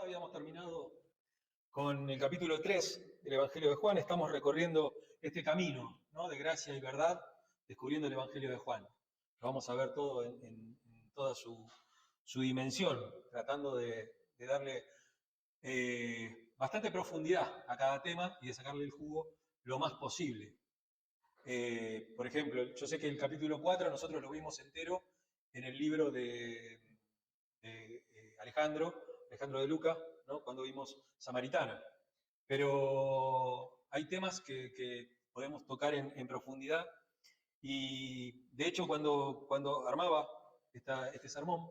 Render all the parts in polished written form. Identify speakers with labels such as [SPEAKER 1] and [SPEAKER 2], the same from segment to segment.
[SPEAKER 1] habíamos terminado con el capítulo 3 del Evangelio de Juan. Estamos recorriendo este camino, ¿no?, de gracia y verdad, descubriendo el Evangelio de Juan. Lo vamos a ver todo en toda su dimensión, tratando de darle bastante profundidad a cada tema y de sacarle el jugo lo más posible. Por ejemplo, yo sé que el capítulo 4 nosotros lo vimos entero en el libro de Alejandro de Luca, ¿no?, cuando vimos Samaritana. Pero hay temas que podemos tocar en profundidad y de hecho cuando armaba este sermón,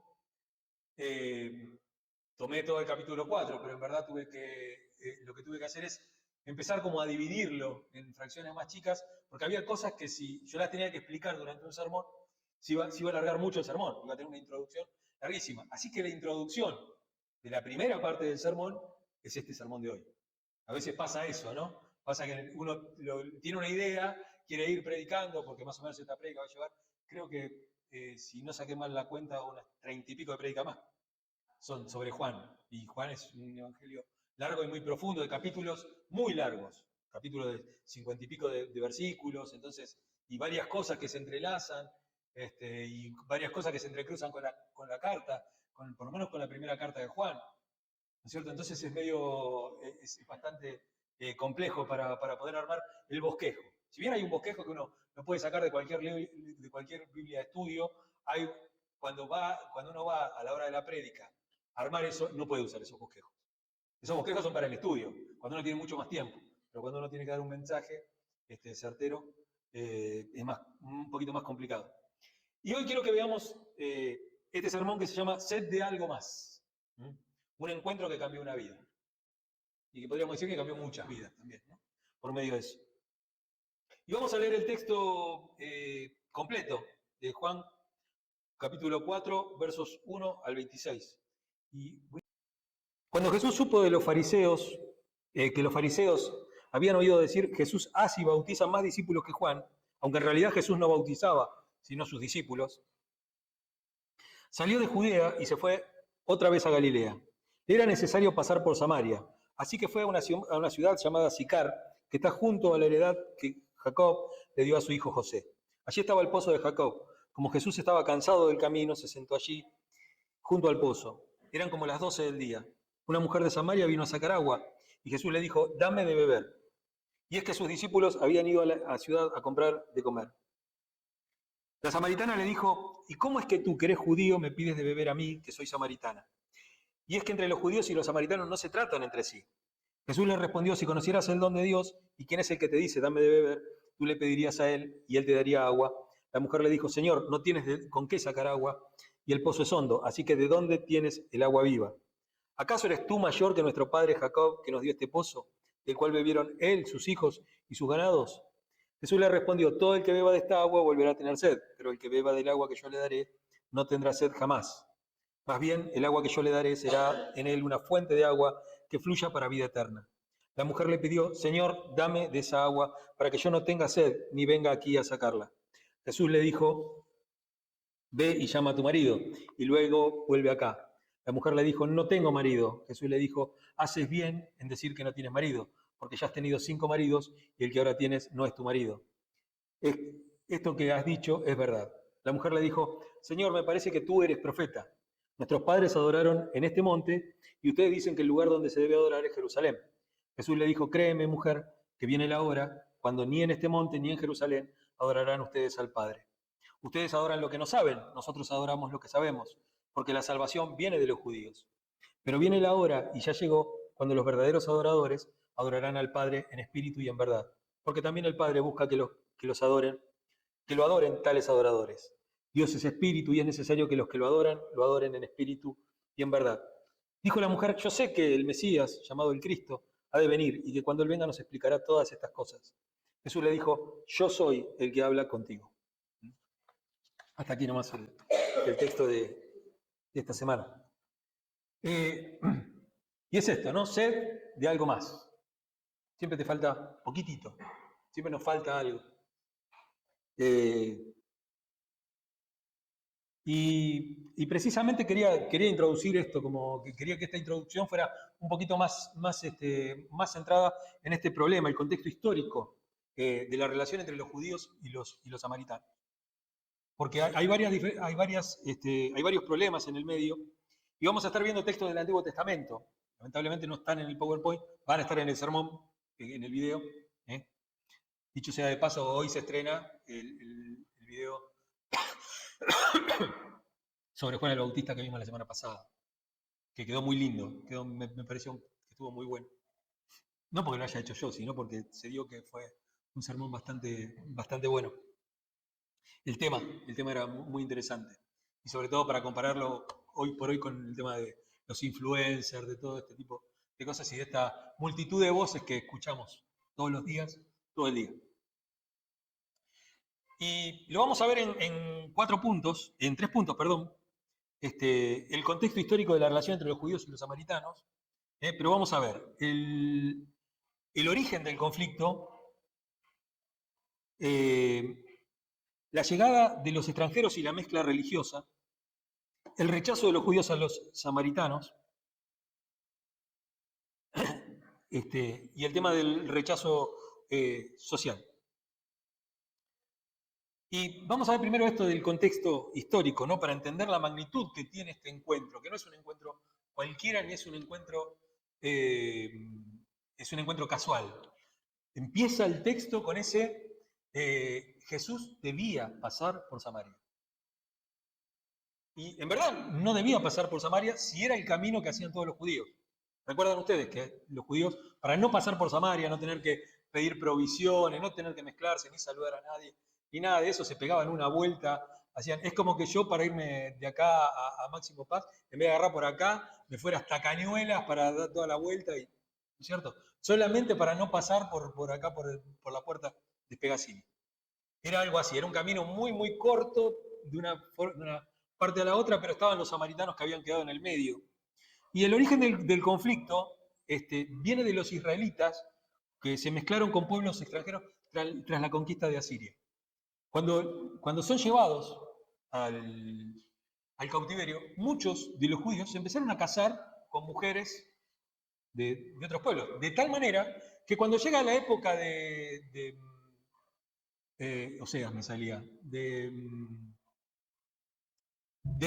[SPEAKER 1] tomé todo el capítulo 4, pero en verdad lo que tuve que hacer es empezar como a dividirlo en fracciones más chicas, porque había cosas que si yo las tenía que explicar durante un sermón, se iba a alargar mucho el sermón, iba a tener una introducción larguísima. Así que la introducción de la primera parte del sermón es este sermón de hoy. A veces pasa eso, ¿no? Pasa que uno tiene una idea, quiere ir predicando, porque más o menos esta prédica va a llevar, creo que si no saqué mal la cuenta, unas 30 y pico de prédicas más son sobre Juan. Y Juan es un evangelio largo y muy profundo, de capítulos muy largos, capítulos de 50 y pico de versículos, entonces, y varias cosas que se entrelazan, y varias cosas que se entrecruzan con la carta, por lo menos con la primera carta de Juan, ¿no es cierto? Entonces es bastante complejo para poder armar el bosquejo. Si bien hay un bosquejo que uno lo puede sacar de cualquier Biblia de estudio, cuando uno va a la hora de la prédica a armar eso, no puede usar esos bosquejos. Esos bosquejos son para el estudio, cuando uno tiene mucho más tiempo, pero cuando uno tiene que dar un mensaje certero, es un poquito más complicado. Y hoy quiero que veamos este sermón que se llama Sed de algo más. Un encuentro que cambió una vida. Y que podríamos decir que cambió muchas vidas también, ¿no?, por medio de eso. Y vamos a leer el texto completo de Juan, capítulo 4, versos 1 al 26. Cuando Jesús supo de los fariseos, que los fariseos habían oído decir, Jesús hace y bautiza más discípulos que Juan, aunque en realidad Jesús no bautizaba, sino sus discípulos, salió de Judea y se fue otra vez a Galilea. Le era necesario pasar por Samaria, así que fue a una ciudad llamada Sicar, que está junto a la heredad que Jacob le dio a su hijo José. Allí estaba el pozo de Jacob. Como Jesús estaba cansado del camino, se sentó allí junto al pozo. Eran como las 12 del día. Una mujer de Samaria vino a sacar agua y Jesús le dijo, dame de beber. Y es que sus discípulos habían ido a la ciudad a comprar de comer. La samaritana le dijo, ¿y cómo es que tú, que eres judío, me pides de beber a mí, que soy samaritana? Y es que entre los judíos y los samaritanos no se tratan entre sí. Jesús le respondió, si conocieras el don de Dios y quién es el que te dice, dame de beber, tú le pedirías a él y él te daría agua. La mujer le dijo, Señor, no tienes con qué sacar agua y el pozo es hondo, así que ¿de dónde tienes el agua viva? ¿Acaso eres tú mayor que nuestro padre Jacob, que nos dio este pozo, del cual bebieron él, sus hijos y sus ganados? Jesús le respondió, todo el que beba de esta agua volverá a tener sed, pero el que beba del agua que yo le daré no tendrá sed jamás. Más bien, el agua que yo le daré será en él una fuente de agua que fluya para vida eterna. La mujer le pidió, Señor, dame de esa agua para que yo no tenga sed ni venga aquí a sacarla. Jesús le dijo, ve y llama a tu marido y luego vuelve acá. La mujer le dijo, no tengo marido. Jesús le dijo, haces bien en decir que no tienes marido, porque ya has tenido 5 maridos y el que ahora tienes no es tu marido. Esto que has dicho es verdad. La mujer le dijo, Señor, me parece que tú eres profeta. Nuestros padres adoraron en este monte y ustedes dicen que el lugar donde se debe adorar es Jerusalén. Jesús le dijo, créeme, mujer, que viene la hora cuando ni en este monte ni en Jerusalén adorarán ustedes al Padre. Ustedes adoran lo que no saben, nosotros adoramos lo que sabemos, porque la salvación viene de los judíos. Pero viene la hora, y ya llegó, cuando los verdaderos adoradores adorarán al Padre en espíritu y en verdad, porque también el Padre busca que lo adoren tales adoradores. Dios es espíritu y es necesario que los que lo adoren en espíritu y en verdad. Dijo la mujer, yo sé que el Mesías, llamado el Cristo, ha de venir y que cuando Él venga nos explicará todas estas cosas. Jesús le dijo, yo soy el que habla contigo. Hasta aquí nomás el texto de esta semana. Y es esto, ¿no? Sed de algo más. Siempre te falta poquitito. Siempre nos falta algo. Y precisamente quería introducir esto, como que quería que esta introducción fuera un poquito más centrada en este problema, el contexto histórico de la relación entre los judíos y los samaritanos. Porque hay varios problemas en el medio, y vamos a estar viendo textos del Antiguo Testamento. Lamentablemente no están en el PowerPoint, van a estar en el sermón, en el video. ¿eh? Dicho sea de paso, hoy se estrena el video sobre Juan el Bautista que vimos la semana pasada, que quedó muy lindo, me pareció que estuvo muy bueno. No porque lo haya hecho yo, sino porque se dio que fue un sermón bastante bueno. El tema era muy interesante. Y sobre todo para compararlo hoy por hoy con el tema de los influencers, de todo este tipo de cosas y de esta multitud de voces que escuchamos todos los días, todo el día. Y lo vamos a ver en 3 puntos, perdón. El contexto histórico de la relación entre los judíos y los samaritanos. Pero vamos a ver, el origen del conflicto, la llegada de los extranjeros y la mezcla religiosa, el rechazo de los judíos a los samaritanos, y el tema del rechazo social. Y vamos a ver primero esto del contexto histórico, ¿no? Para entender la magnitud que tiene este encuentro, que no es un encuentro cualquiera ni es un encuentro casual. Empieza el texto con ese Jesús debía pasar por Samaria. Y en verdad no debía pasar por Samaria si era el camino que hacían todos los judíos. ¿Recuerdan ustedes que los judíos, para no pasar por Samaria, no tener que pedir provisiones, no tener que mezclarse, ni saludar a nadie, ni nada de eso, se pegaban una vuelta, hacían, es como que yo para irme de acá a Máximo Paz, en vez de agarrar por acá, me fuera hasta Cañuelas para dar toda la vuelta, ¿no es cierto? Solamente para no pasar por acá, por la puerta de Pegasini. Era algo así, era un camino muy corto de una parte a la otra, pero estaban los samaritanos que habían quedado en el medio. Y el origen del conflicto viene de los israelitas que se mezclaron con pueblos extranjeros tras la conquista de Asiria. Cuando son llevados al cautiverio, muchos de los judíos se empezaron a casar con mujeres de otros pueblos, de tal manera que cuando llega la época Oseas me salía, de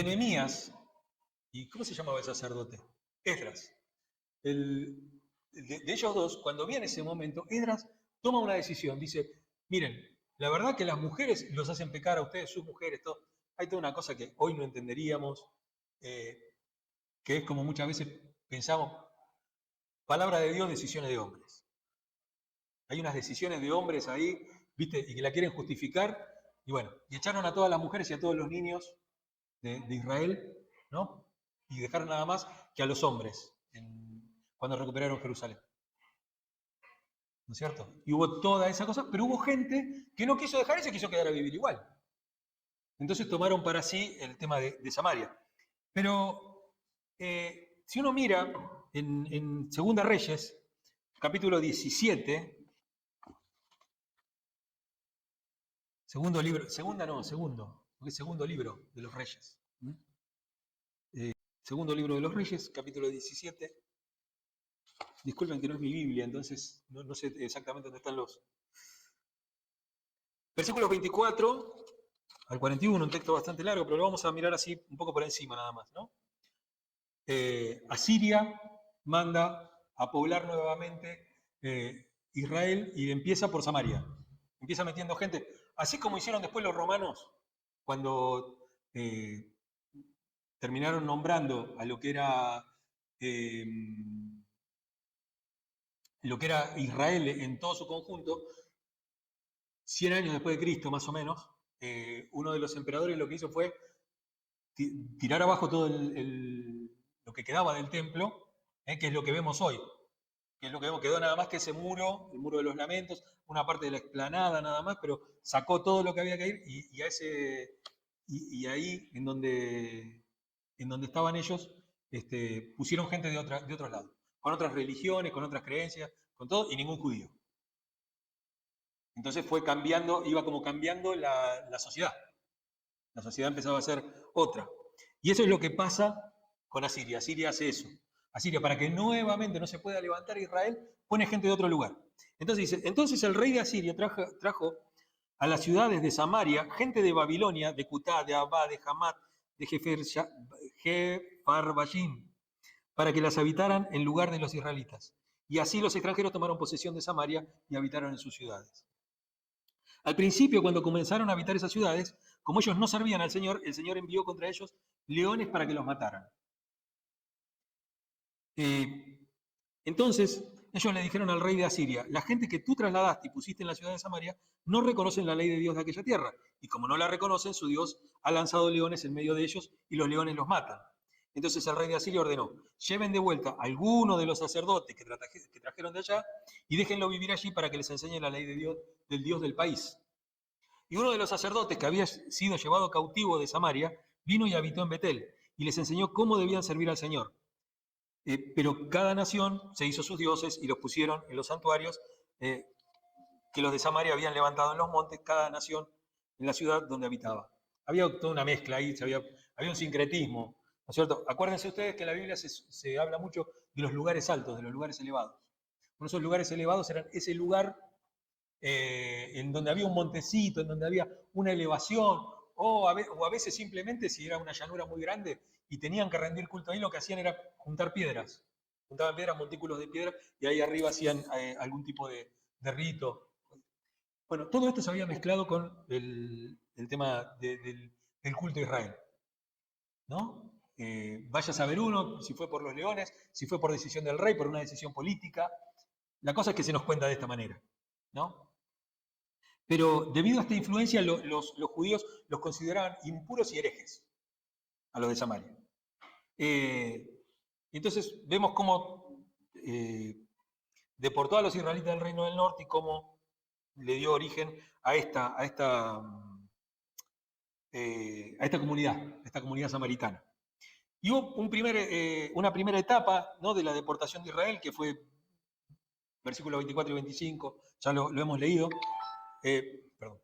[SPEAKER 1] Nehemías, ¿y cómo se llamaba el sacerdote? Esdras. De ellos dos, cuando viene ese momento, Esdras toma una decisión, dice, miren, la verdad que las mujeres los hacen pecar a ustedes, sus mujeres, todo. Hay toda una cosa que hoy no entenderíamos, que es como muchas veces pensamos, palabra de Dios, decisiones de hombres. Hay unas decisiones de hombres ahí, ¿viste? Y que la quieren justificar, y bueno, y echaron a todas las mujeres y a todos los niños de Israel, ¿no? Y dejaron nada más que a los hombres cuando recuperaron Jerusalén. ¿No es cierto? Y hubo toda esa cosa, pero hubo gente que no quiso dejar y se quiso quedar a vivir igual. Entonces tomaron para sí el tema de Samaria. Pero si uno mira en Segunda Reyes, capítulo 17, segundo libro de los Reyes. Segundo libro de los Reyes, capítulo 17. Disculpen que no es mi Biblia, entonces no sé exactamente dónde están los versículos 24 al 41, un texto bastante largo, pero lo vamos a mirar así un poco por encima nada más, ¿no? Asiria manda a poblar nuevamente Israel y empieza por Samaria. Empieza metiendo gente, así como hicieron después los romanos cuando terminaron nombrando a lo que era Israel en todo su conjunto. 100 años después de Cristo, más o menos, uno de los emperadores lo que hizo fue tirar abajo todo lo que quedaba del templo, que es lo que vemos hoy. Que es lo que vemos, quedó nada más que ese muro, el muro de los lamentos, una parte de la explanada nada más, pero sacó todo lo que había que ir y ahí en donde estaban ellos, pusieron gente de otros lados, con otras religiones, con otras creencias, con todo, y ningún judío. Entonces iba como cambiando la sociedad. La sociedad empezaba a ser otra. Y eso es lo que pasa con Asiria. Asiria hace eso. Asiria, para que nuevamente no se pueda levantar Israel, pone gente de otro lugar. Entonces dice, entonces el rey de Asiria trajo a las ciudades de Samaria gente de Babilonia, de Cutá, de Abá, de Hamat, de Jefarbayim, para que las habitaran en lugar de los israelitas. Y así los extranjeros tomaron posesión de Samaria y habitaron en sus ciudades. Al principio, cuando comenzaron a habitar esas ciudades, como ellos no servían al Señor, el Señor envió contra ellos leones para que los mataran. Entonces, ellos le dijeron al rey de Asiria, la gente que tú trasladaste y pusiste en la ciudad de Samaria no reconocen la ley de Dios de aquella tierra. Y como no la reconocen, su Dios ha lanzado leones en medio de ellos y los leones los matan. Entonces el rey de Asiria ordenó, lleven de vuelta a alguno de los sacerdotes que trajeron de allá y déjenlo vivir allí para que les enseñe la ley de Dios, del Dios del país. Y uno de los sacerdotes que había sido llevado cautivo de Samaria vino y habitó en Betel y les enseñó cómo debían servir al Señor. Pero cada nación se hizo sus dioses y los pusieron en los santuarios que los de Samaria habían levantado en los montes, cada nación en la ciudad donde habitaba. Había toda una mezcla ahí, había un sincretismo, ¿no es cierto? Acuérdense ustedes que en la Biblia se habla mucho de los lugares altos, de los lugares elevados. Uno de esos lugares elevados eran ese lugar en donde había un montecito, en donde había una elevación, o a veces simplemente si era una llanura muy grande y tenían que rendir culto ahí, lo que hacían era juntar piedras. Juntaban piedras, montículos de piedra, y ahí arriba hacían algún tipo de rito. Bueno, todo esto se había mezclado con el tema del culto a Israel, ¿no? Vaya a saber uno si fue por los leones, si fue por decisión del rey, por una decisión política. La cosa es que se nos cuenta de esta manera, ¿no? Pero debido a esta influencia, los judíos los consideraban impuros y herejes a los de Samaria. Entonces vemos cómo deportó a los israelitas del reino del norte y cómo le dio origen a esta comunidad samaritana. Y hubo una primera etapa, ¿no?, de la deportación de Israel, que fue versículos 24 y 25, ya lo hemos leído. Perdón.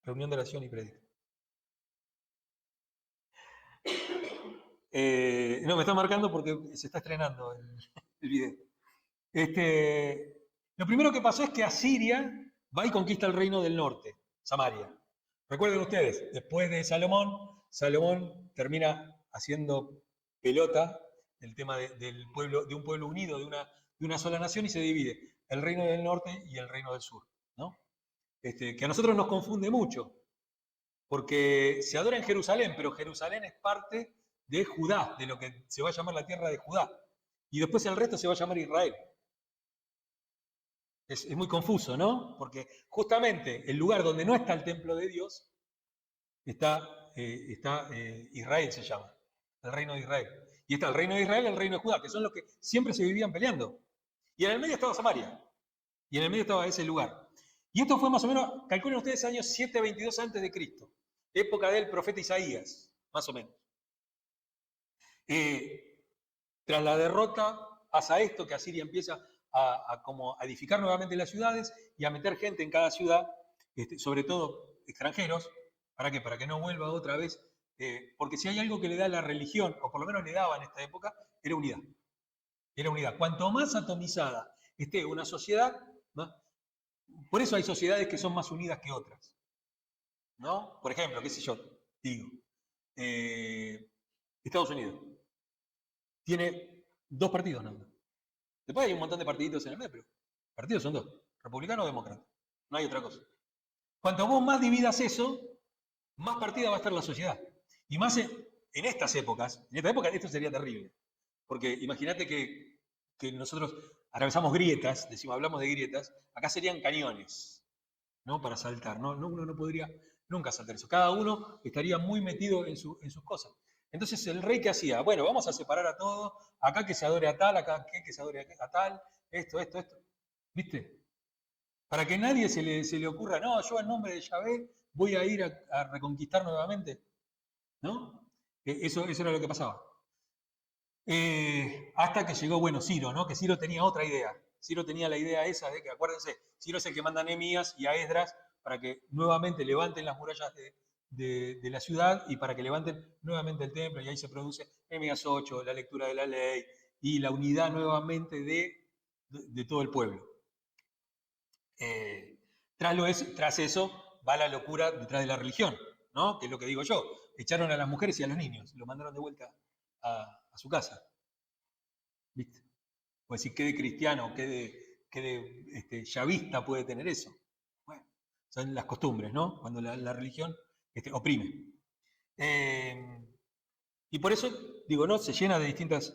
[SPEAKER 1] Reunión de oración y prédica. No, me está marcando porque se está estrenando el video. Lo primero que pasó es que Asiria va y conquista el reino del norte, Samaria. Recuerden ustedes, después de Salomón termina haciendo pelota el tema de un pueblo unido, de una sola nación, y se divide el reino del norte y el reino del sur, ¿no? Que a nosotros nos confunde mucho, porque se adora en Jerusalén, pero Jerusalén es parte de Judá, de lo que se va a llamar la tierra de Judá, y después el resto se va a llamar Israel. Es muy confuso, ¿no? Porque justamente el lugar donde no está el templo de Dios está Israel, se llama, el reino de Israel. Y está el reino de Israel y el reino de Judá, que son los que siempre se vivían peleando. Y en el medio estaba Samaria, y en el medio estaba ese lugar. Y esto fue más o menos, calculen ustedes, años 722 antes de Cristo, época del profeta Isaías, más o menos. Tras la derrota pasa esto, que Asiria empieza como a edificar nuevamente las ciudades y a meter gente en cada ciudad, sobre todo extranjeros. ¿Para qué? Para que no vuelva otra vez. Porque si hay algo que le da la religión, o por lo menos le daba en esta época, era unidad. Era unidad. Cuanto más atomizada esté una sociedad, ¿no? Por eso hay sociedades que son más unidas que otras, ¿no? Por ejemplo, qué sé yo, digo, Estados Unidos tiene 2 partidos nada más. Después hay un montón de partiditos en el medio, pero partidos son 2, republicano o demócrata. No hay otra cosa. Cuanto vos más dividas eso, más partida va a estar la sociedad. Y más en estas épocas, en esta época esto sería terrible. Porque imagínate que nosotros atravesamos grietas, hablamos de grietas, acá serían cañones, ¿no? Para saltar, ¿no? Uno no podría nunca saltar eso. Cada uno estaría muy metido en sus cosas. Entonces el rey, ¿qué hacía? Bueno, vamos a separar a todos, acá que se adore a tal, acá que se adore a tal, esto. ¿Viste? Para que nadie se le ocurra, no, yo en nombre de Yahvé voy a ir a reconquistar nuevamente, ¿no? Eso era lo que pasaba. Hasta que llegó, bueno, Ciro, ¿no? Que Ciro tenía otra idea. Ciro tenía la idea esa de que, acuérdense, Ciro es el que manda a Nehemías y a Esdras para que nuevamente levanten las murallas de la ciudad y para que levanten nuevamente el templo, y ahí se produce Nehemías 8, la lectura de la ley y la unidad nuevamente de todo el pueblo. Tras eso va la locura detrás de la religión, ¿no? Que es lo que digo yo. Echaron a las mujeres y a los niños, lo mandaron de vuelta a su casa. ¿Viste? Pues si qué de cristiano, qué de yavista puede tener eso. Bueno, son las costumbres, ¿no? Cuando la religión oprime. Y por eso, digo, ¿no? Se llena de distintas...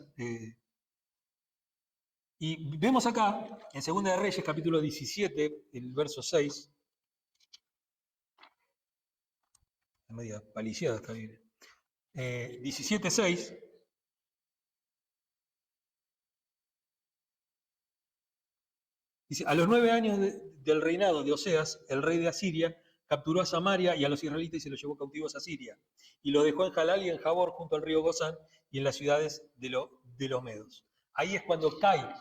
[SPEAKER 1] y vemos acá, en Segunda de Reyes, capítulo 17, el verso 6, la media paliciada está bien. 17:6. Dice, a los 9 años del reinado de Oseas, el rey de Asiria, capturó a Samaria y a los israelitas y se los llevó cautivos a Siria. Y lo dejó en Jalal y en Jabor, junto al río Gozán, y en las ciudades de los medos. Ahí es cuando cae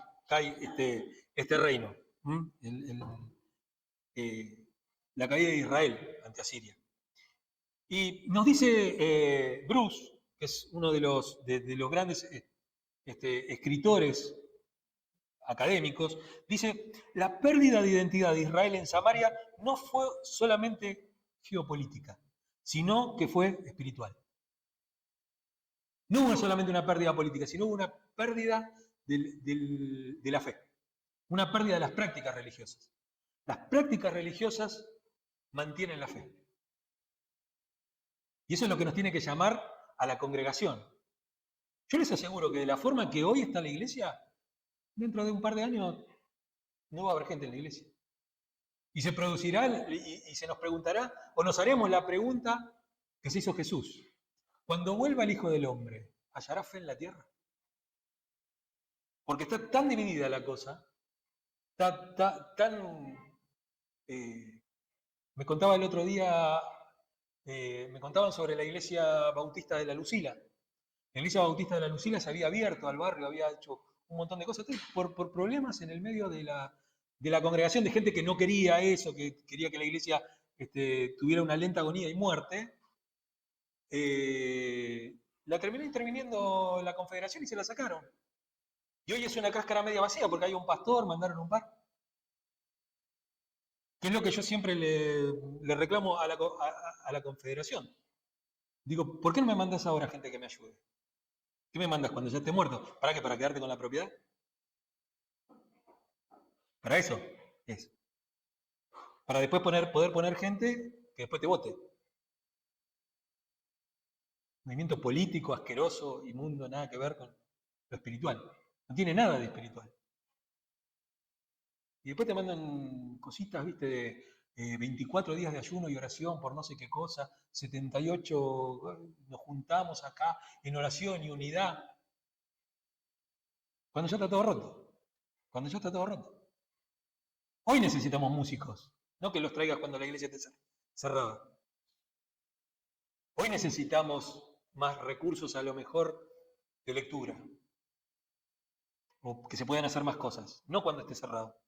[SPEAKER 1] este reino, la caída de Israel ante Asiria. Y nos dice Bruce, que es uno de los grandes escritores académicos, dice, la pérdida de identidad de Israel en Samaria no fue solamente geopolítica, sino que fue espiritual. No hubo solamente una pérdida política, sino hubo una pérdida de la fe, una pérdida de las prácticas religiosas. Las prácticas religiosas mantienen la fe. Y eso es lo que nos tiene que llamar a la congregación. Yo les aseguro que de la forma en que hoy está la iglesia, dentro de un par de años no va a haber gente en la iglesia. Y se producirá, y se nos preguntará, o nos haremos la pregunta que se hizo Jesús. Cuando vuelva el Hijo del Hombre, ¿hallará fe en la tierra? Porque está tan dividida la cosa, me contaba el otro día, me contaban sobre la iglesia bautista de la Lucila. La iglesia bautista de la Lucila se había abierto al barrio, había hecho un montón de cosas, por problemas en el medio de la congregación, de gente que no quería eso, que quería que la iglesia tuviera una lenta agonía y muerte. La terminó interviniendo la confederación y se la sacaron. Y hoy es una cáscara media vacía porque hay un pastor, mandaron un par. Que es lo que yo siempre le reclamo a la confederación. Digo, ¿por qué no me mandas ahora gente que me ayude? ¿Qué me mandas cuando ya esté muerto? ¿Para qué? ¿Para quedarte con la propiedad? Para eso es. Para después poder poner gente que después te vote. Movimiento político, asqueroso, inmundo, nada que ver con lo espiritual. No tiene nada de espiritual. Y después te mandan cositas, viste, de 24 días de ayuno y oración por no sé qué cosa, 78 nos juntamos acá en oración y unidad. Cuando ya está todo roto. Cuando ya está todo roto. Hoy necesitamos músicos, no que los traigas cuando la iglesia esté cerrada. Hoy necesitamos más recursos a lo mejor de lectura. O que se puedan hacer más cosas, no cuando esté cerrado.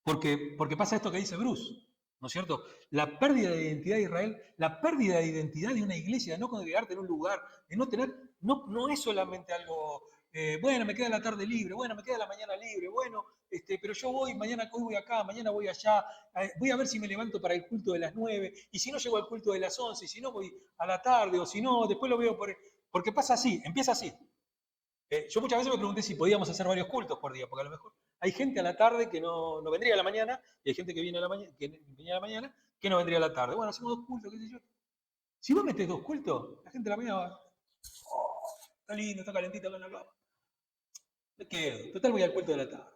[SPEAKER 1] Porque pasa esto que dice Bruce, ¿no es cierto? La pérdida de identidad de Israel, la pérdida de identidad de una iglesia, de no congregarte en un lugar, de no tener, no es solamente algo, bueno, me queda la tarde libre, bueno, me queda la mañana libre, bueno, pero yo voy, mañana hoy voy acá, mañana voy allá, voy a ver si me levanto para el culto de las 9, y si no llego al culto de las 11, y si no voy a la tarde, o si no, después lo veo porque pasa así, empieza así. Yo muchas veces me pregunté si podíamos hacer varios cultos por día, porque a lo mejor hay gente a la tarde que no vendría a la mañana, y hay gente que viene a la mañana, que venía a la mañana, que no vendría a la tarde. Bueno, hacemos 2 cultos, qué sé yo. Si vos metés 2 cultos, la gente a la mañana va, oh, está lindo, está calentito acá en la cama. Me quedo, total voy al culto de la tarde.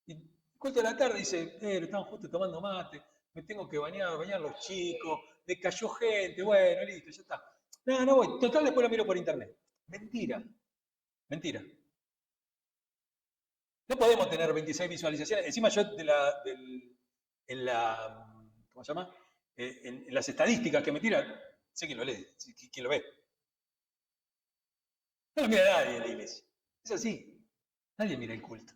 [SPEAKER 1] Y el culto de la tarde dice, estamos justo tomando mate, me tengo que bañar los chicos, me cayó gente, bueno, listo, ya está. No voy, total después lo miro por internet. Mentira, mentira. No podemos tener 26 visualizaciones. Encima yo ¿cómo se llama? En las estadísticas que me tiran, sé quién lo lee, quién lo ve. No lo mira nadie en la iglesia. Es así. Nadie mira el culto.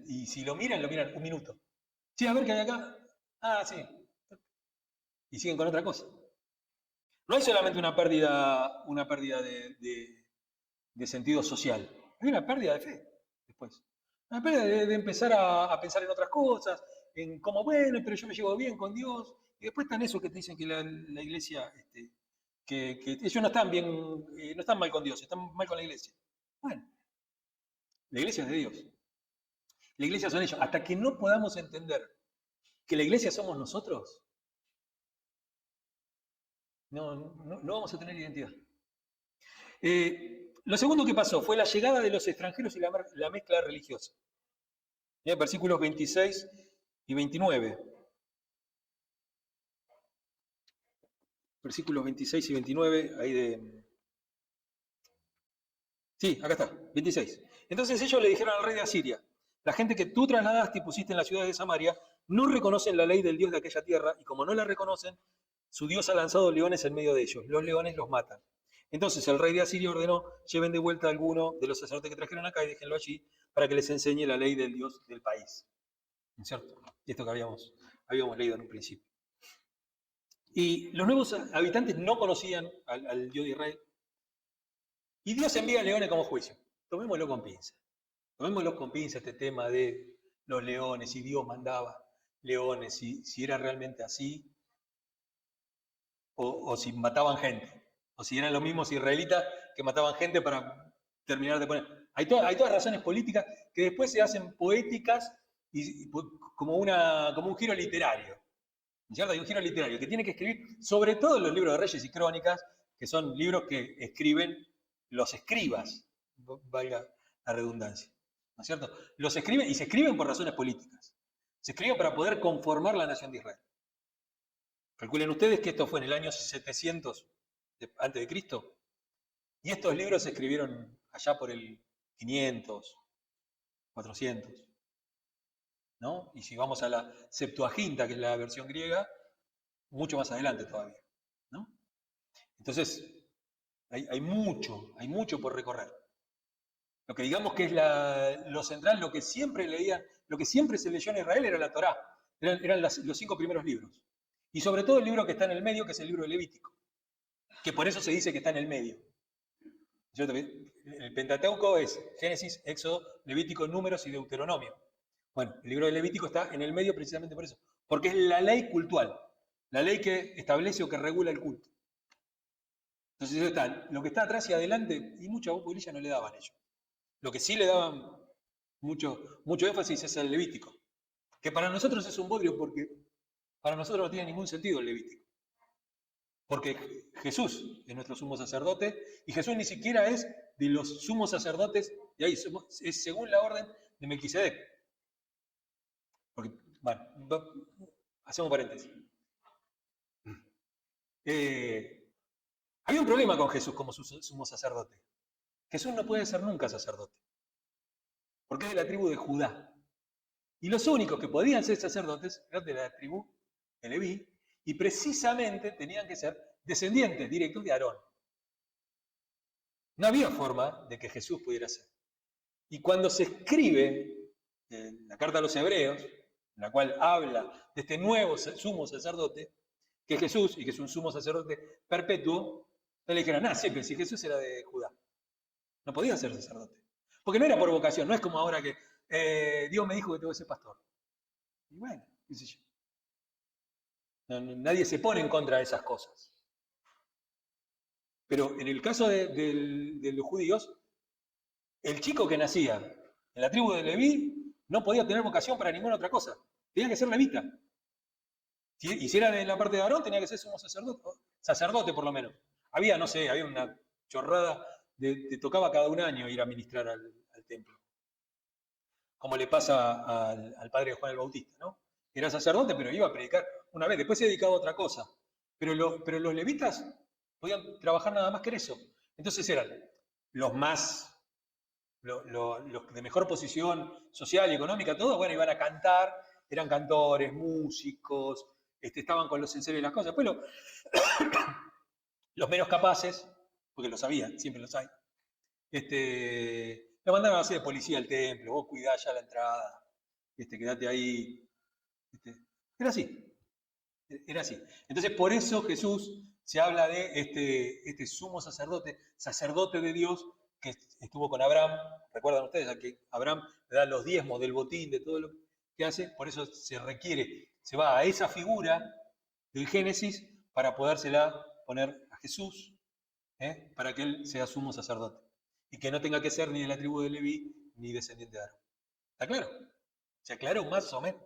[SPEAKER 1] Y si lo miran un minuto. Sí, a ver qué hay acá. Ah, sí. Y siguen con otra cosa. No hay solamente una pérdida de sentido social, hay una pérdida de fe después. Una pérdida de empezar a pensar en otras cosas, en cómo, bueno, pero yo me llevo bien con Dios. Y después están esos que te dicen que la iglesia, que ellos no están bien, no están mal con Dios, están mal con la iglesia. Bueno, la iglesia es de Dios. La iglesia son ellos. Hasta que no podamos entender que la iglesia somos nosotros, no vamos a tener identidad. Lo segundo que pasó fue la llegada de los extranjeros y la mezcla religiosa. Versículos 26 y 29. Versículos 26 y 29, ahí de... Sí, acá está, 26. Entonces ellos le dijeron al rey de Asiria, la gente que tú trasladaste y pusiste en la ciudad de Samaria, no reconocen la ley del Dios de aquella tierra, y como no la reconocen, su Dios ha lanzado leones en medio de ellos. Los leones los matan. Entonces el rey de Asiria ordenó, lleven de vuelta a alguno de los sacerdotes que trajeron acá y déjenlo allí para que les enseñe la ley del Dios del país. ¿No es cierto? Esto que habíamos leído en un principio. Y los nuevos habitantes no conocían al Dios de Israel. Y Dios envía leones como juicio. Tomémoslo con pinza. Tomémoslo con pinza este tema de los leones, si Dios mandaba leones, si era realmente así, o si mataban gente, o si eran los mismos israelitas que mataban gente para terminar de poner. Hay todas razones políticas que después se hacen poéticas y como un giro literario. ¿Cierto? Hay un giro literario que tiene que escribir, sobre todo en los libros de Reyes y Crónicas, que son libros que escriben los escribas, valga la redundancia. ¿No es cierto? Los escriben y se escriben por razones políticas. Se escriben para poder conformar la nación de Israel. Calculen ustedes que esto fue en el año 700 antes de Cristo, y estos libros se escribieron allá por el 500, 400. ¿No? Y si vamos a la Septuaginta, que es la versión griega, mucho más adelante todavía. ¿No? Entonces, hay mucho por recorrer. Lo que digamos que es lo central, lo que siempre leían, lo que siempre se leyó en Israel era la Torá, eran los 5 primeros libros. Y sobre todo el libro que está en el medio, que es el libro de Levítico, que por eso se dice que está en el medio. El Pentateuco es Génesis, Éxodo, Levítico, Números y Deuteronomio. Bueno, el libro de Levítico está en el medio precisamente por eso, porque es la ley cultual, la ley que establece o que regula el culto. Entonces está, lo que está atrás y adelante, y mucha bolilla no le daban ellos. Lo que sí le daban mucho énfasis es el Levítico, que para nosotros es un bodrio porque para nosotros no tiene ningún sentido el Levítico. Porque Jesús es nuestro sumo sacerdote y Jesús ni siquiera es de los sumos sacerdotes, y ahí es según la orden de Melquisedec. Porque, bueno, hacemos paréntesis. Había un problema con Jesús como sumo sacerdote. Jesús no puede ser nunca sacerdote, porque es de la tribu de Judá. Y los únicos que podían ser sacerdotes eran de la tribu de Leví, y precisamente tenían que ser descendientes directos de Aarón. No había forma de que Jesús pudiera ser. Y cuando se escribe la carta a los Hebreos, en la cual habla de este nuevo sumo sacerdote, que es Jesús, y que es un sumo sacerdote perpetuo, entonces le dijeron, sí, pero si Jesús era de Judá, no podía ser sacerdote. Porque no era por vocación, no es como ahora que Dios me dijo que tengo que ser pastor. Y bueno, qué sé yo. Nadie se pone en contra de esas cosas. Pero en el caso de los judíos, el chico que nacía en la tribu de Leví no podía tener vocación para ninguna otra cosa. Tenía que ser levita. Y si era de la parte de Aarón, tenía que ser sumo sacerdote por lo menos. Había, no sé, había una chorrada, te tocaba cada un año ir a ministrar al templo. Como le pasa al padre de Juan el Bautista, ¿no? Era sacerdote, pero iba a predicar una vez, después se dedicaba a otra cosa. Pero los levitas podían trabajar nada más que en eso. Entonces eran los de mejor posición social y económica, todos, bueno, iban a cantar, eran cantores, músicos, estaban con los enseres y las cosas. Después los menos capaces, porque lo sabían, siempre los hay, lo mandaron a hacer de policía al templo, vos cuidá ya la entrada, quédate ahí, Era así. Era así. Entonces, por eso Jesús se habla de este sumo sacerdote, sacerdote de Dios, que estuvo con Abraham. Recuerdan ustedes a que Abraham le da los diezmos del botín, de todo lo que hace. Por eso se requiere, se va a esa figura del Génesis para podérsela poner a Jesús, para que él sea sumo sacerdote. Y que no tenga que ser ni de la tribu de Leví ni descendiente de Aarón. ¿Está claro? ¿Se aclaró más o menos?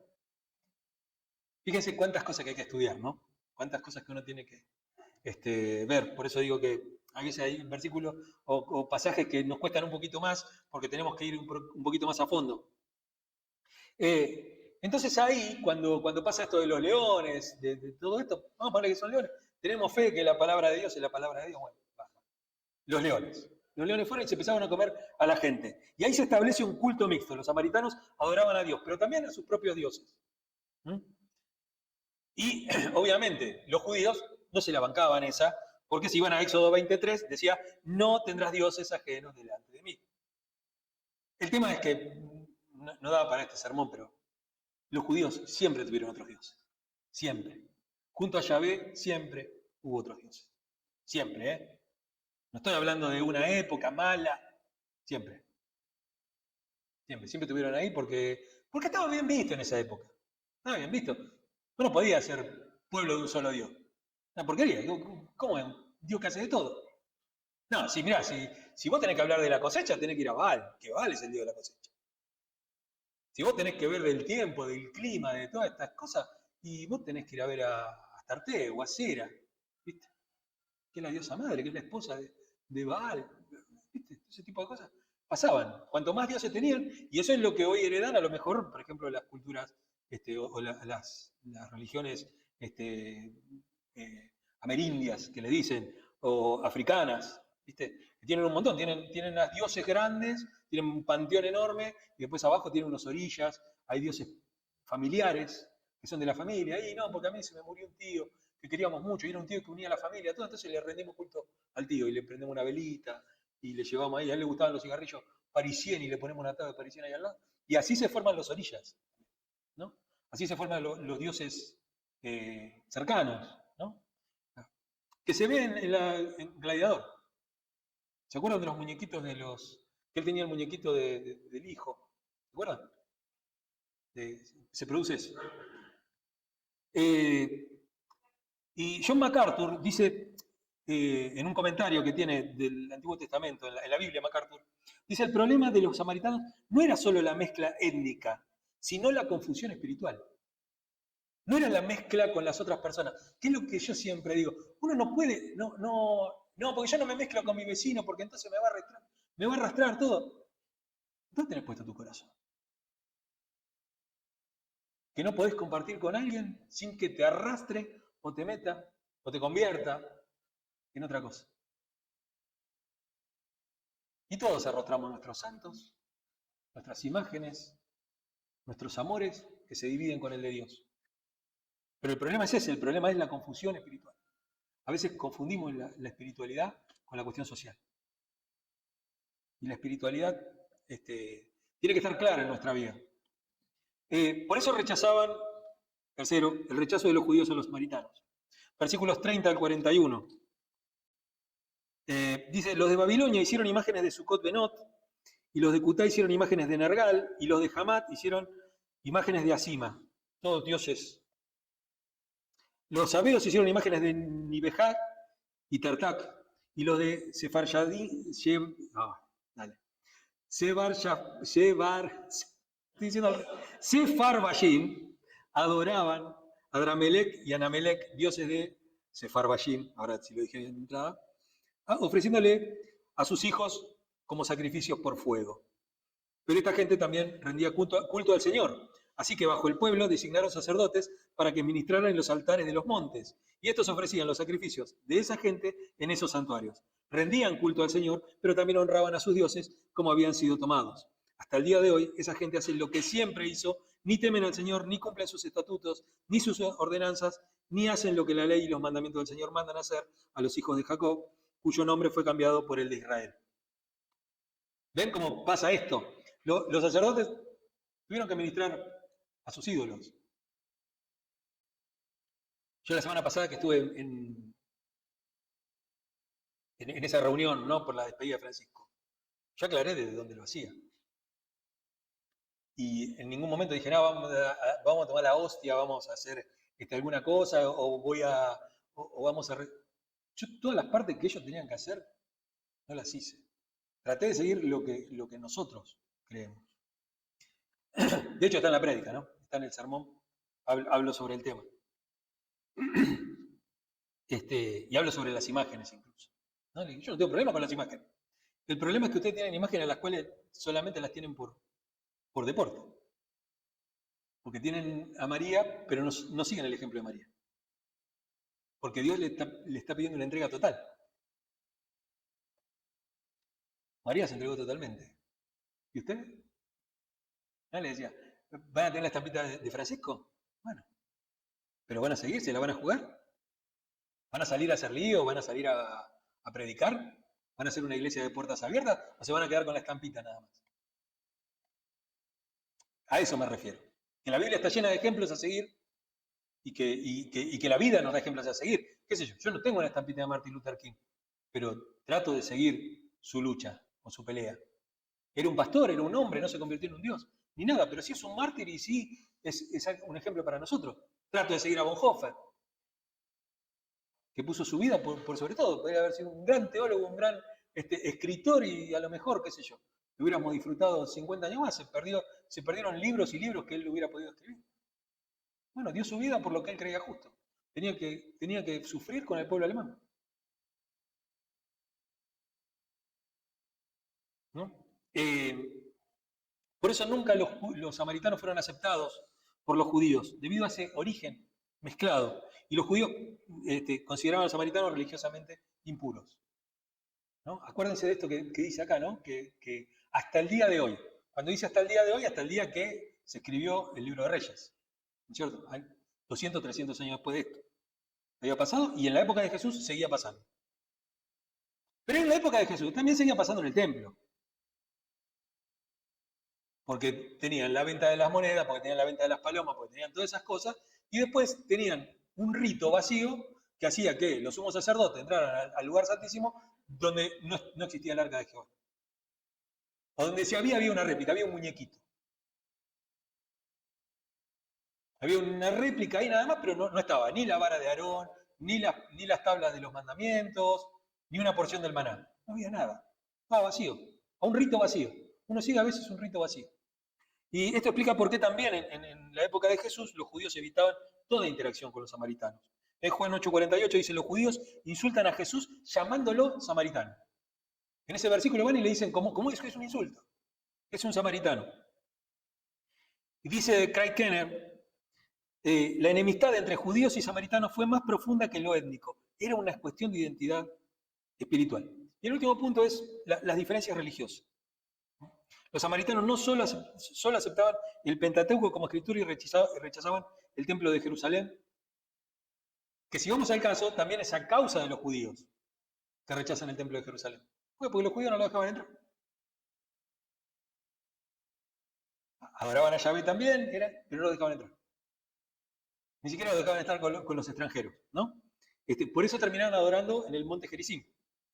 [SPEAKER 1] Fíjense cuántas cosas que hay que estudiar, ¿no? Cuántas cosas que uno tiene que ver. Por eso digo que a veces hay versículos o pasajes que nos cuestan un poquito más porque tenemos que ir un poquito más a fondo. Entonces ahí, cuando pasa esto de los leones, de todo esto, vamos a poner que son leones, tenemos fe que la palabra de Dios es la palabra de Dios. Bueno, los leones. Los leones fueron y se empezaron a comer a la gente. Y ahí se establece un culto mixto. Los samaritanos adoraban a Dios, pero también a sus propios dioses. ¿Mm? Y obviamente los judíos no se la bancaban esa, porque si iban a Éxodo 23 decía, no tendrás dioses ajenos delante de mí. El tema es que no daba para este sermón, pero los judíos siempre tuvieron otros dioses. Siempre. Junto a Yahvé siempre hubo otros dioses. Siempre, ¿eh? No estoy hablando de una época mala. Siempre. Siempre tuvieron ahí porque estaba bien visto en esa época. Estaba bien visto. No podía ser pueblo de un solo Dios. Una porquería. ¿Cómo es? Dios que hace de todo. No, si mirá, si vos tenés que hablar de la cosecha, tenés que ir a Baal, que Baal es el Dios de la cosecha. Si vos tenés que ver del tiempo, del clima, de todas estas cosas, y vos tenés que ir a ver a Astarte o a Cera, ¿viste? Que es la diosa madre, que es la esposa de Baal, ¿viste? Ese tipo de cosas pasaban. Cuanto más dioses tenían, y eso es lo que hoy heredan a lo mejor, por ejemplo, las culturas o las religiones amerindias, que le dicen, o africanas, ¿viste? Que tienen un montón, tienen unas dioses grandes, tienen un panteón enorme, y después abajo tienen unas orillas, hay dioses familiares, que son de la familia, y no, porque a mí se me murió un tío, que queríamos mucho, y era un tío que unía a la familia, todo, entonces le rendimos culto al tío, y le prendemos una velita, y le llevamos ahí, a él le gustaban los cigarrillos parisien, y le ponemos una taza de parisien ahí al lado, y así se forman las orillas, ¿no? Así se forman los dioses cercanos, ¿no? Que se ve en Gladiador. ¿Se acuerdan de los muñequitos que él tenía el muñequito del hijo? ¿Se acuerdan? Se produce eso. Y John MacArthur dice, en un comentario que tiene del Antiguo Testamento, en la Biblia, MacArthur, dice, el problema de los samaritanos no era solo la mezcla étnica, sino la confusión espiritual. No era la mezcla con las otras personas, que es lo que yo siempre digo. Uno no puede, no, porque yo no me mezclo con mi vecino, porque entonces me va a arrastrar todo. ¿Dónde tenés puesto tu corazón? Que no podés compartir con alguien sin que te arrastre o te meta o te convierta en otra cosa. Y todos arrastramos nuestros santos, nuestras imágenes, nuestros amores que se dividen con el de Dios. Pero el problema es ese, el problema es la confusión espiritual. A veces confundimos la espiritualidad con la cuestión social. Y la espiritualidad tiene que estar clara en nuestra vida. Por eso rechazaban, tercero, el rechazo de los judíos a los samaritanos. Versículos 30 al 41. Dice, los de Babilonia hicieron imágenes de Sucot Benot, y los de Cutá hicieron imágenes de Nergal, y los de Hamat hicieron imágenes de Asima, todos dioses. Los sabeos hicieron imágenes de Nibejat y Tartak, y los de Sefarvayim adoraban a Dramelec y Anamelec, dioses de Sefarvayim, ahora si lo dije bien de entrada, ofreciéndole a sus hijos como sacrificios por fuego. Pero esta gente también rendía culto al Señor. Así que bajo el pueblo designaron sacerdotes para que ministraran en los altares de los montes. Y estos ofrecían los sacrificios de esa gente en esos santuarios. Rendían culto al Señor, pero también honraban a sus dioses como habían sido tomados. Hasta el día de hoy, esa gente hace lo que siempre hizo, ni temen al Señor, ni cumplen sus estatutos, ni sus ordenanzas, ni hacen lo que la ley y los mandamientos del Señor mandan hacer a los hijos de Jacob, cuyo nombre fue cambiado por el de Israel. ¿Ven cómo pasa esto? Los sacerdotes tuvieron que ministrar a sus ídolos. Yo la semana pasada que estuve en esa reunión, ¿no? Por la despedida de Francisco, yo aclaré desde dónde lo hacía. Y en ningún momento dije, no, vamos a tomar la hostia, vamos a hacer alguna cosa, o vamos a... Yo todas las partes que ellos tenían que hacer, no las hice. Traté de seguir lo que nosotros creemos. De hecho está en la prédica, ¿no? Está en el sermón, hablo sobre el tema. Y hablo sobre las imágenes incluso. ¿No? Yo no tengo problema con las imágenes. El problema es que ustedes tienen imágenes las cuales solamente las tienen por deporte. Porque tienen a María, pero no siguen el ejemplo de María. Porque Dios le está pidiendo una entrega total. María se entregó totalmente. ¿Y usted? ¿No? Le decía, ¿van a tener la estampita de Francisco? Bueno, pero ¿van a seguir? ¿Se la van a jugar? ¿Van a salir a hacer lío? ¿Van a salir a predicar? ¿Van a hacer una iglesia de puertas abiertas? ¿O se van a quedar con la estampita nada más? A eso me refiero. Que la Biblia está llena de ejemplos a seguir y que la vida nos da ejemplos a seguir. ¿Qué sé yo? Yo no tengo una estampita de Martin Luther King, pero trato de seguir su lucha o su pelea. Era un pastor, era un hombre, no se convirtió en un dios, ni nada, pero sí es un mártir y sí es un ejemplo para nosotros. Trato de seguir a Bonhoeffer, que puso su vida por sobre todo. Podría haber sido un gran teólogo, un gran escritor y a lo mejor, qué sé yo, lo hubiéramos disfrutado 50 años más. Se perdieron libros y libros que él hubiera podido escribir. Bueno, dio su vida por lo que él creía justo. Tenía que sufrir con el pueblo alemán. ¿No? Por eso nunca los samaritanos fueron aceptados por los judíos, debido a ese origen mezclado. Y los judíos consideraban a los samaritanos religiosamente impuros. ¿No? Acuérdense de esto que dice acá, ¿no? Que hasta el día de hoy, cuando dice hasta el día de hoy, hasta el día que se escribió el libro de Reyes, ¿no es cierto? Hay 200, 300 años después de esto. Había pasado y en la época de Jesús seguía pasando. Pero en la época de Jesús también seguía pasando en el templo. Porque tenían la venta de las monedas, porque tenían la venta de las palomas, porque tenían todas esas cosas, y después tenían un rito vacío que hacía que los sumos sacerdotes entraran al lugar santísimo donde no existía el arca de Jehová. O donde si había una réplica, había un muñequito. Había una réplica ahí nada más, pero no estaba ni la vara de Aarón, ni las tablas de los mandamientos, ni una porción del maná. No había nada. Estaba vacío. A un rito vacío. Uno sigue a veces un rito vacío. Y esto explica por qué también en la época de Jesús los judíos evitaban toda interacción con los samaritanos. En Juan 8:48 dice, los judíos insultan a Jesús llamándolo samaritano. En ese versículo van y le dicen, ¿cómo es que es un insulto? Es un samaritano. Y dice Craig Kenner, la enemistad entre judíos y samaritanos fue más profunda que lo étnico. Era una cuestión de identidad espiritual. Y el último punto es las diferencias religiosas. Los samaritanos no solo aceptaban el Pentateuco como escritura y rechazaban el templo de Jerusalén, que si vamos al caso, también es a causa de los judíos que rechazan el templo de Jerusalén. Porque los judíos no lo dejaban entrar. Adoraban a Yahvé también, pero no lo dejaban entrar. Ni siquiera lo dejaban estar con los extranjeros, ¿no? Por eso terminaron adorando en el monte Gerizim.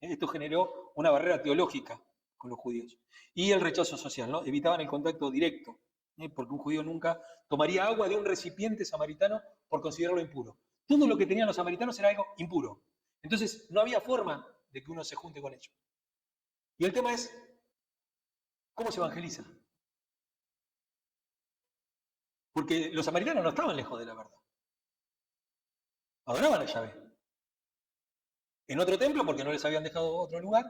[SPEAKER 1] Esto generó una barrera teológica con los judíos. Y el rechazo social, ¿no? Evitaban el contacto directo, porque un judío nunca tomaría agua de un recipiente samaritano por considerarlo impuro. Todo lo que tenían los samaritanos era algo impuro. Entonces no había forma de que uno se junte con ellos. Y el tema es, ¿cómo se evangeliza? Porque los samaritanos no estaban lejos de la verdad. Adoraban a Yahvé. En otro templo porque no les habían dejado otro lugar,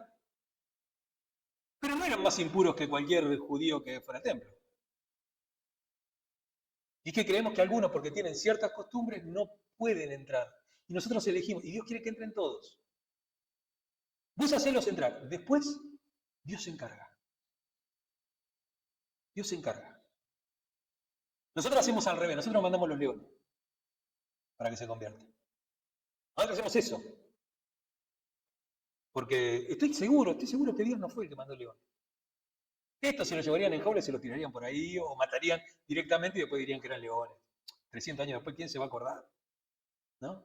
[SPEAKER 1] pero no eran más impuros que cualquier judío que fuera al templo. Y es que creemos que algunos, porque tienen ciertas costumbres, no pueden entrar. Y nosotros elegimos, y Dios quiere que entren todos. Vos hacélos entrar, después Dios se encarga. Dios se encarga. Nosotros hacemos al revés, nosotros mandamos los leones para que se conviertan. Nosotros hacemos eso. Porque estoy seguro que Dios no fue el que mandó el león. Estos se los llevarían en jaula y se los tirarían por ahí o matarían directamente y después dirían que eran leones. 300 años después, ¿quién se va a acordar? ¿no?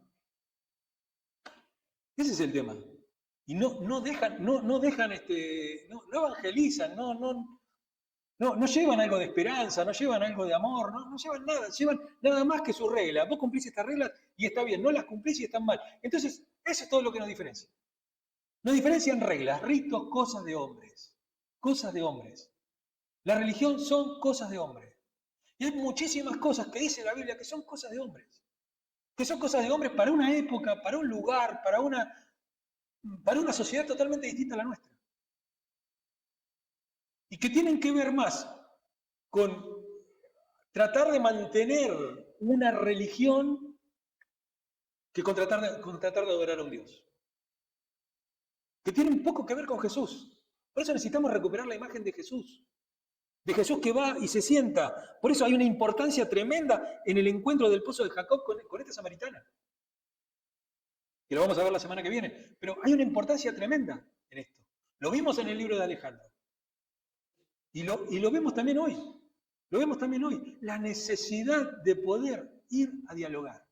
[SPEAKER 1] Ese es el tema. Y no dejan, no dejan, no evangelizan, no llevan algo de esperanza, no llevan algo de amor, no llevan nada, llevan nada más que su regla. Vos cumplís estas reglas y está bien, no las cumplís y están mal. Entonces, eso es todo lo que nos diferencia. Nos diferencian reglas, ritos, cosas de hombres. Cosas de hombres. La religión son cosas de hombres. Y hay muchísimas cosas que dice la Biblia que son cosas de hombres. Que son cosas de hombres para una época, para un lugar, para una sociedad totalmente distinta a la nuestra. Y que tienen que ver más con tratar de mantener una religión que con tratar de adorar a un Dios. Que tiene un poco que ver con Jesús. Por eso necesitamos recuperar la imagen de Jesús. De Jesús que va y se sienta. Por eso hay una importancia tremenda en el encuentro del pozo de Jacob con esta samaritana. Que lo vamos a ver la semana que viene. Pero hay una importancia tremenda en esto. Lo vimos en el libro de Alejandro. Y lo vemos también hoy. Lo vemos también hoy. La necesidad de poder ir a dialogar,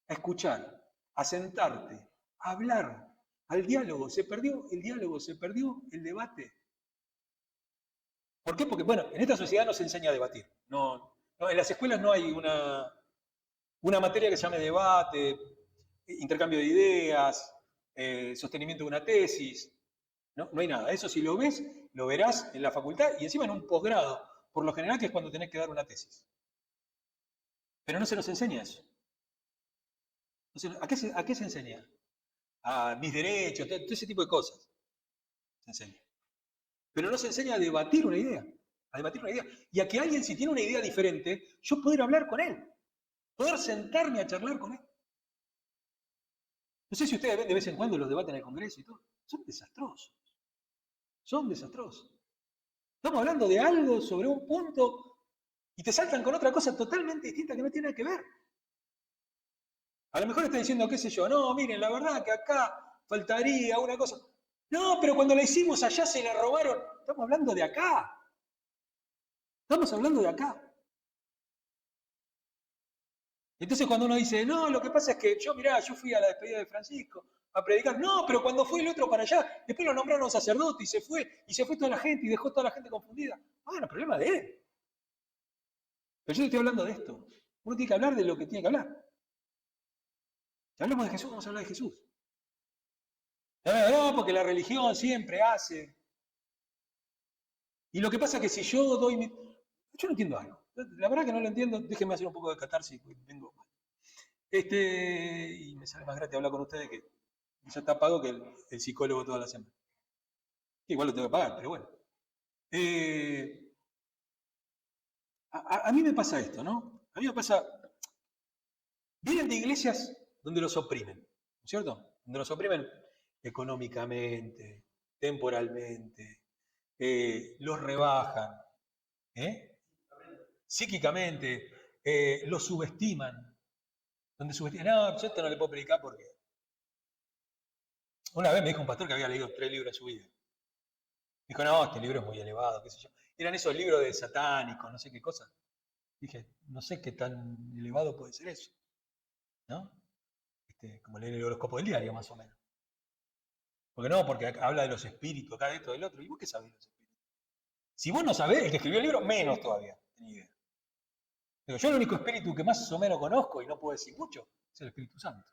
[SPEAKER 1] a escuchar, a sentarte, a hablar, al diálogo. Se perdió el diálogo, se perdió el debate. ¿Por qué? Porque, bueno, en esta sociedad no se enseña a debatir. En las escuelas no hay una materia que se llame debate, intercambio de ideas, sostenimiento de una tesis. No hay nada. Eso si lo ves, lo verás en la facultad y encima en un posgrado, por lo general que es cuando tenés que dar una tesis. Pero no se nos enseña eso. Entonces, ¿a qué se enseña? A mis derechos, todo ese tipo de cosas. Se enseña. Pero no se enseña a debatir una idea. A debatir una idea. Y a que alguien, si tiene una idea diferente, yo poder hablar con él. Poder sentarme a charlar con él. No sé si ustedes ven de vez en cuando los debates en el Congreso y todo. Son desastrosos. Son desastrosos. Estamos hablando de algo sobre un punto y te saltan con otra cosa totalmente distinta que no tiene nada que ver. A lo mejor está diciendo, qué sé yo, no, miren, la verdad que acá faltaría una cosa. No, pero cuando la hicimos allá se la robaron. Estamos hablando de acá. Estamos hablando de acá. Entonces cuando uno dice, no, lo que pasa es que yo fui a la despedida de Francisco a predicar. No, pero cuando fue el otro para allá, después lo nombraron sacerdote y se fue toda la gente y dejó toda la gente confundida. Bueno, problema de él. Pero yo te estoy hablando de esto. Uno tiene que hablar de lo que tiene que hablar. Si hablamos de Jesús, vamos a hablar de Jesús. No, porque la religión siempre hace. Y lo que pasa es que si yo doy Yo no entiendo algo. La verdad que no lo entiendo. Déjenme hacer un poco de catarsis. Vengo mal. Y me sale más gratis hablar con ustedes que ya está pago que el psicólogo toda la semana. Igual lo tengo que pagar, pero bueno. A mí me pasa esto, ¿no? A mí me pasa... Vienen de iglesias donde los oprimen, ¿no es cierto? Donde los oprimen económicamente, temporalmente, los rebajan, psíquicamente, los subestiman. Donde subestiman, no, yo esto no le puedo predicar porque... Una vez me dijo un pastor que había leído 3 libros en su vida. Dijo, no, este libro es muy elevado, qué sé yo. Eran esos libros de satánicos, no sé qué cosa. Dije, no sé qué tan elevado puede ser eso, ¿no? Como leer el horóscopo del diario, más o menos. Porque no, porque habla de los espíritus, acá de esto, del otro. ¿Y vos qué sabés de los espíritus? Si vos no sabés, el que escribió el libro, menos todavía, ni idea. Pero yo el único espíritu que más o menos conozco, y no puedo decir mucho, es el Espíritu Santo.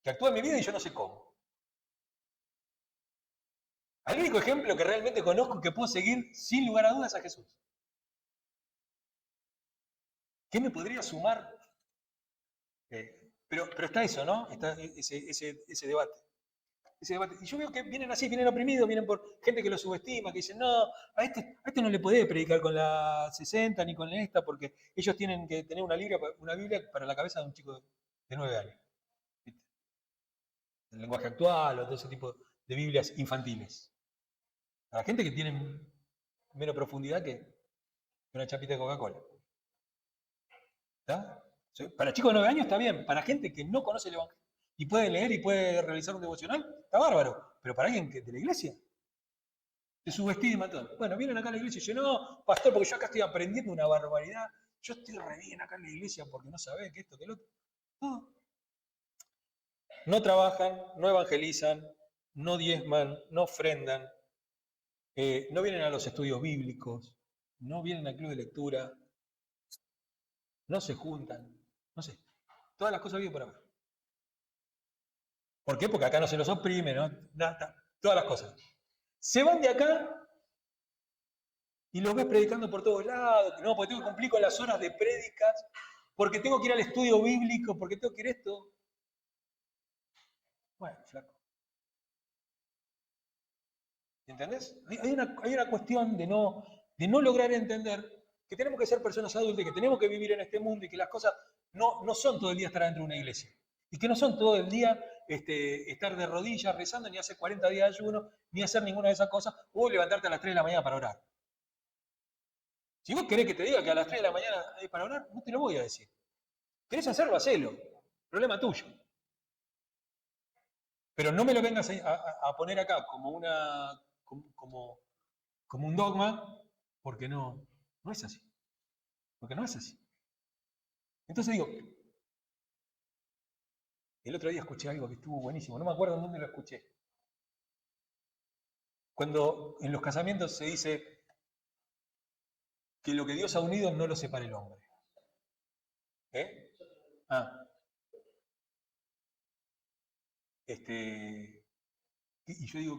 [SPEAKER 1] Que actúa en mi vida y yo no sé cómo. El único ejemplo que realmente conozco que puedo seguir sin lugar a dudas es a Jesús. ¿Qué me podría sumar? Pero está eso, ¿no? Está ese debate. Y yo veo que vienen así, vienen oprimidos, vienen por gente que lo subestima, que dicen, no, a este no le podés predicar con la 60 ni con esta, porque ellos tienen que tener una Biblia para la cabeza de un chico de 9 años. ¿Viste? El lenguaje actual o todo ese tipo de Biblias infantiles. A la gente que tiene menos profundidad que una chapita de Coca-Cola. ¿Está? Para chicos de 9 años está bien, para gente que no conoce el Evangelio y puede leer y puede realizar un devocional, está bárbaro. Pero para alguien de la iglesia, se subestima todo. Bueno, vienen acá a la iglesia y dicen, no, pastor, porque yo acá estoy aprendiendo una barbaridad. Yo estoy re bien acá en la iglesia porque no sabés que esto, que el otro. No. no trabajan, no evangelizan, no diezman, no ofrendan, no vienen a los estudios bíblicos, no vienen al club de lectura, no se juntan, no sé, todas las cosas viven por haber. ¿Por qué? Porque acá no se los oprime, ¿no? Todas las cosas. Se van de acá y los ves predicando por todos lados, no, porque tengo que cumplir con las horas de prédicas, porque tengo que ir al estudio bíblico, porque tengo que ir a esto. Bueno, flaco. ¿Entendés? Hay una cuestión de no lograr entender que tenemos que ser personas adultas, que tenemos que vivir en este mundo y que las cosas no son todo el día estar dentro de una iglesia. Y que no son todo el día estar de rodillas rezando, ni hacer 40 días de ayuno, ni hacer ninguna de esas cosas, o levantarte a las 3 de la mañana para orar. Si vos querés que te diga que a las 3 de la mañana hay para orar, no te lo voy a decir. ¿Querés hacerlo? Hacelo. Problema tuyo. Pero no me lo vengas a poner acá como un dogma, porque no es así. Porque no es así. Entonces digo, el otro día escuché algo que estuvo buenísimo, no me acuerdo en dónde lo escuché. Cuando en los casamientos se dice que lo que Dios ha unido no lo separa el hombre. ¿Eh? Y yo digo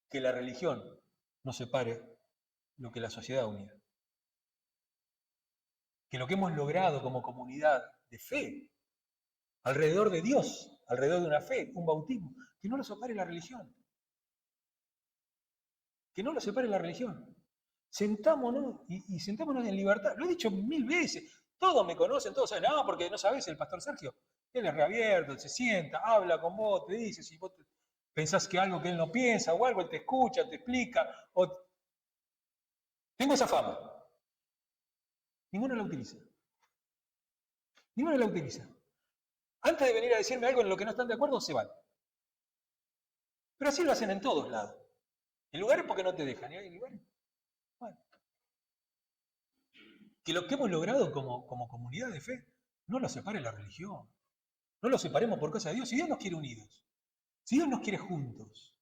[SPEAKER 1] que la religión no separe lo que la sociedad ha unido. Que lo que hemos logrado como comunidad de fe, alrededor de Dios, alrededor de una fe, un bautismo, que no lo separe la religión. Que no lo separe la religión. Sentámonos y sentámonos en libertad. Lo he dicho 1000 veces. Todos me conocen, todos saben, porque no sabes, el pastor Sergio, él es reabierto, se sienta, habla con vos, te dice, si vos pensás que algo que él no piensa o algo, él te escucha, te explica. Tengo esa fama. Ninguno la utiliza. Ninguno la utiliza. Antes de venir a decirme algo en lo que no están de acuerdo, se van. Pero así lo hacen en todos lados. En lugares porque no te dejan. ¿Y hay lugares? Bueno. Que lo que hemos logrado como comunidad de fe no lo separe la religión. No lo separemos por cosa de Dios. Si Dios nos quiere unidos, si Dios nos quiere juntos,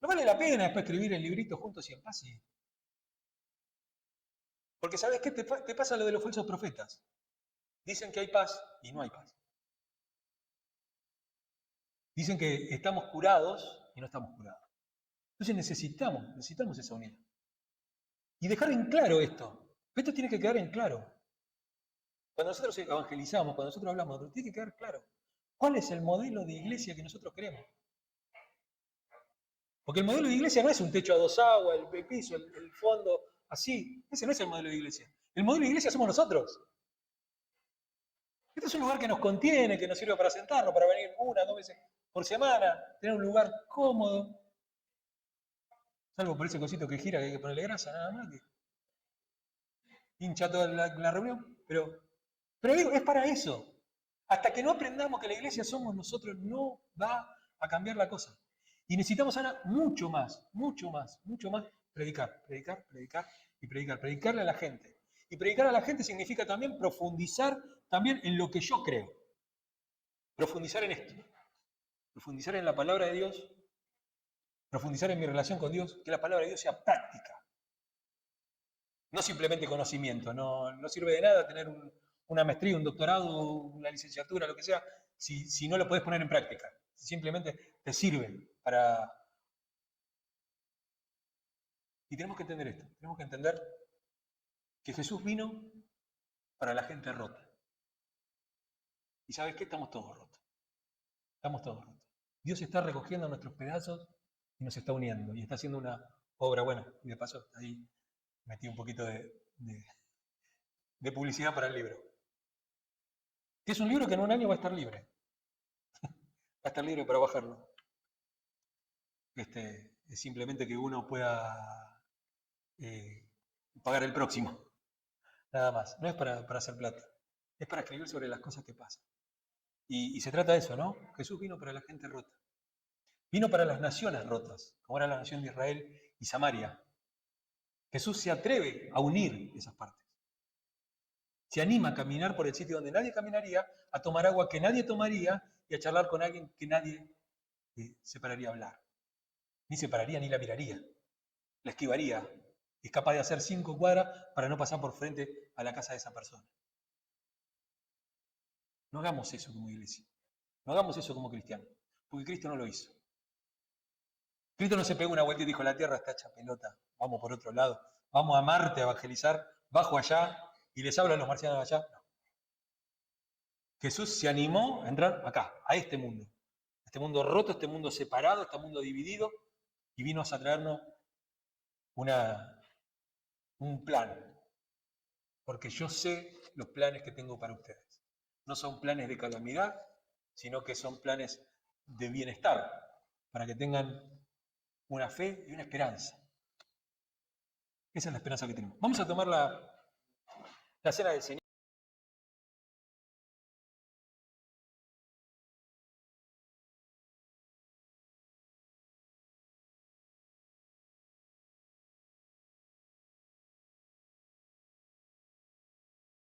[SPEAKER 1] no vale la pena después escribir el librito juntos y en paz. Porque ¿sabes qué? Te pasa lo de los falsos profetas. Dicen que hay paz y no hay paz. Dicen que estamos curados y no estamos curados. Entonces necesitamos esa unidad. Y dejar en claro esto. Esto tiene que quedar en claro. Cuando nosotros evangelizamos, cuando nosotros hablamos, tiene que quedar claro. ¿Cuál es el modelo de iglesia que nosotros queremos? Porque el modelo de iglesia no es un techo a 2 aguas, el piso, el fondo, así. Ese no es el modelo de iglesia. El modelo de iglesia somos nosotros. Este es un lugar que nos contiene, que nos sirve para sentarnos, para venir 1 o 2 veces por semana, tener un lugar cómodo. Salvo por ese cosito que gira que hay que ponerle grasa, nada más, que hincha toda la reunión. Pero digo, es para eso. Hasta que no aprendamos que la iglesia somos nosotros, no va a cambiar la cosa. Y necesitamos ahora mucho más predicar, predicar, predicar y predicar. Predicarle a la gente. Y predicar a la gente significa también profundizar también en lo que yo creo. Profundizar en esto. Profundizar en la palabra de Dios. Profundizar en mi relación con Dios. Que la palabra de Dios sea práctica. No simplemente conocimiento. No sirve de nada tener una maestría, un doctorado, una licenciatura, lo que sea, si no lo puedes poner en práctica. Si simplemente te sirve para... Y tenemos que entender esto. Tenemos que entender que Jesús vino para la gente rota. ¿Y sabes qué? Estamos todos rotos. Estamos todos rotos. Dios está recogiendo nuestros pedazos y nos está uniendo. Y está haciendo una obra buena. Y de paso, ahí metí un poquito de publicidad para el libro. Que es un libro que en un año va a estar libre. Va a estar libre para bajarlo. Es simplemente que uno pueda pagar el próximo. Nada más. No es para hacer plata. Es para escribir sobre las cosas que pasan. Y se trata de eso, ¿no? Jesús vino para la gente rota. Vino para las naciones rotas, como era la nación de Israel y Samaria. Jesús se atreve a unir esas partes. Se anima a caminar por el sitio donde nadie caminaría, a tomar agua que nadie tomaría y a charlar con alguien que nadie se pararía a hablar. Ni se pararía ni la miraría. La esquivaría. Es capaz de hacer 5 cuadras para no pasar por frente a la casa de esa persona. No hagamos eso como iglesia. No hagamos eso como cristianos. Porque Cristo no lo hizo. Cristo no se pegó una vuelta y dijo, la tierra está hecha pelota, vamos por otro lado. Vamos a Marte a evangelizar, bajo allá y les hablo a los marcianos allá. No. Jesús se animó a entrar acá, a este mundo roto, este mundo separado, este mundo dividido, y vino a traernos un plan. Porque yo sé los planes que tengo para ustedes. No son planes de calamidad, sino que son planes de bienestar, para que tengan una fe y una esperanza. Esa es la esperanza que tenemos. Vamos a tomar la cena del Señor.